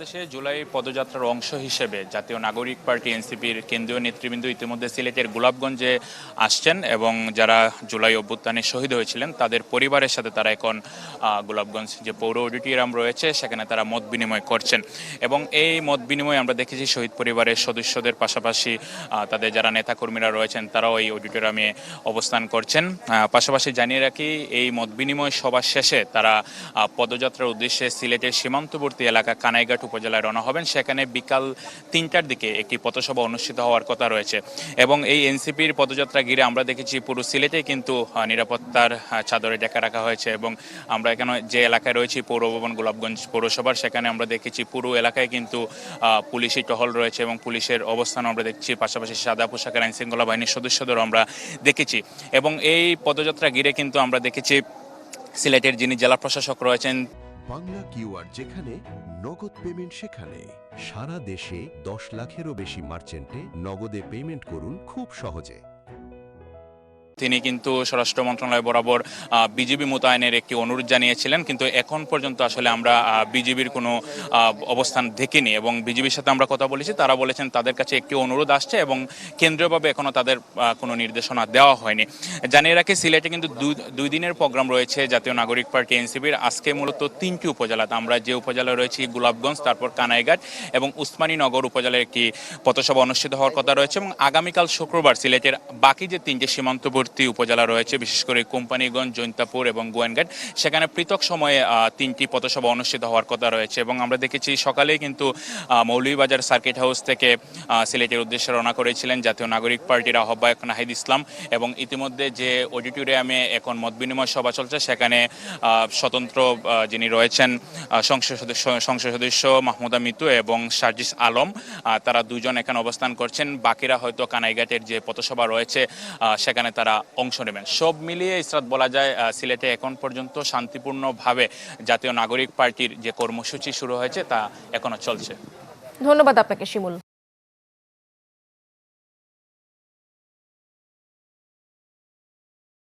বাংলাদেশে জুলাই পদযাত্রার অংশ হিসেবে জাতীয় নাগরিক পার্টি এনসিপির কেন্দ্রীয় নেতৃবৃন্দ ইতিমধ্যে সিলেটের গোলাপগঞ্জে আসছেন এবং যারা জুলাই অভ্যুত্থানে শহীদ হয়েছিলেন তাদের পরিবারের সাথে তারা এখন গোলাপগঞ্জ যে পৌর অডিটোরিয়াম রয়েছে সেখানে তারা মত বিনিময় করছেন এবং এই মত বিনিময় আমরা দেখেছি শহীদ পরিবারের সদস্যদের পাশাপাশি তাদের যারা নেতাকর্মীরা রয়েছেন তারাও এই অডিটোরিয়ামে অবস্থান করছেন। পাশাপাশি জানিয়ে রাখি এই মত বিনিময় সভা শেষে তারা পদযাত্রার উদ্দেশ্যে সিলেটের সীমান্তবর্তী এলাকা কানাইঘাট উপজেলায় রওনা হবেন। সেখানে বিকাল ৩টার দিকে একটি পথসভা অনুষ্ঠিত হওয়ার কথা রয়েছে এবং এই এনসিপির পদযাত্রা ঘিরে আমরা দেখেছি পুরো সিলেটে কিন্তু নিরাপত্তার চাদরে ঢেকে রাখা হয়েছে এবং আমরা এখানে যে এলাকায় রয়েছি পৌরভবন গোলাপগঞ্জ পৌরসভার সেখানে আমরা দেখেছি পুরো এলাকায় কিন্তু পুলিশি টহল রয়েছে এবং পুলিশের অবস্থান আমরা দেখছি, পাশাপাশি সাদা পোশাকের আইন শৃঙ্খলা বাহিনীর সদস্যদেরও আমরা দেখেছি এবং এই পদযাত্রা ঘিরে কিন্তু আমরা দেখেছি সিলেটের যিনি জেলা প্রশাসক রয়েছেন বাংলা কিউআর যেখানে নগদ পেমেন্ট সেখানে সারা দেশে 10 লাখেরও বেশি মার্চেন্টে নগদে পেমেন্ট করুন খুব সহজে। তিনি কিন্তু স্বরাষ্ট্র মন্ত্রণালয় বরাবর বিজিবি মোতায়েনের একটি অনুরোধ জানিয়েছিলেন, কিন্তু এখন পর্যন্ত আসলে আমরা বিজিবির কোনো অবস্থান দেখিনি এবং বিজিবির সাথে আমরা কথা বলেছি, তারা বলেছেন তাদের কাছে একটি অনুরোধ আসছে এবং কেন্দ্রীয়ভাবে এখনও তাদের কোনো নির্দেশনা দেওয়া হয়নি। জানিয়ে রাখি সিলেটে কিন্তু দুই দিনের প্রোগ্রাম রয়েছে জাতীয় নাগরিক পার্টি এনসিপির। আজকে মূলত 3টি উপজেলাতে, আমরা যে উপজেলায় রয়েছি গোলাপগঞ্জ, তারপর কানাইঘাট এবং উসমানীনগর উপজেলার একটি পথসভা অনুষ্ঠিত হওয়ার কথা রয়েছে এবং আগামীকাল শুক্রবার সিলেটের বাকি যে 3টে সীমান্তবর্তী উপজেলা রয়েছে বিশেষ করে কোম্পানিগঞ্জ, জৈন্তাপুর এবং গোয়েনঘাট, সেখানে পৃথক সময়ে 3টি পথসভা অনুষ্ঠিত হওয়ার কথা রয়েছে এবং আমরা দেখেছি সকালেই কিন্তু মৌলভীবাজার সার্কিট হাউস থেকে সিলেটের উদ্দেশ্যে রওনা করেছিলেন জাতীয় নাগরিক পার্টির আহ্বায়ক নাহিদ ইসলাম এবং ইতিমধ্যে যে অডিটোরিয়ামে এখন মত বিনিময় সভা চলছে সেখানে স্বতন্ত্র যিনি রয়েছেন সংসদ সদস্য মাহমুদা মিতু এবং সার্জিস আলম, তারা দুজন এখানে অবস্থান করছেন। বাকিরা হয়তো কানাইঘাটের যে পথসভা রয়েছে সেখানে তারা অংশ নেবেন। সব মিলিয়ে ইসরাত বলা যায় সিলেটে এখন পর্যন্ত শান্তিপূর্ণভাবে জাতীয় নাগরিক পার্টির যে কর্মসূচি শুরু হয়েছে তা এখনো চলছে। ধন্যবাদ আপনাকে শিমুল।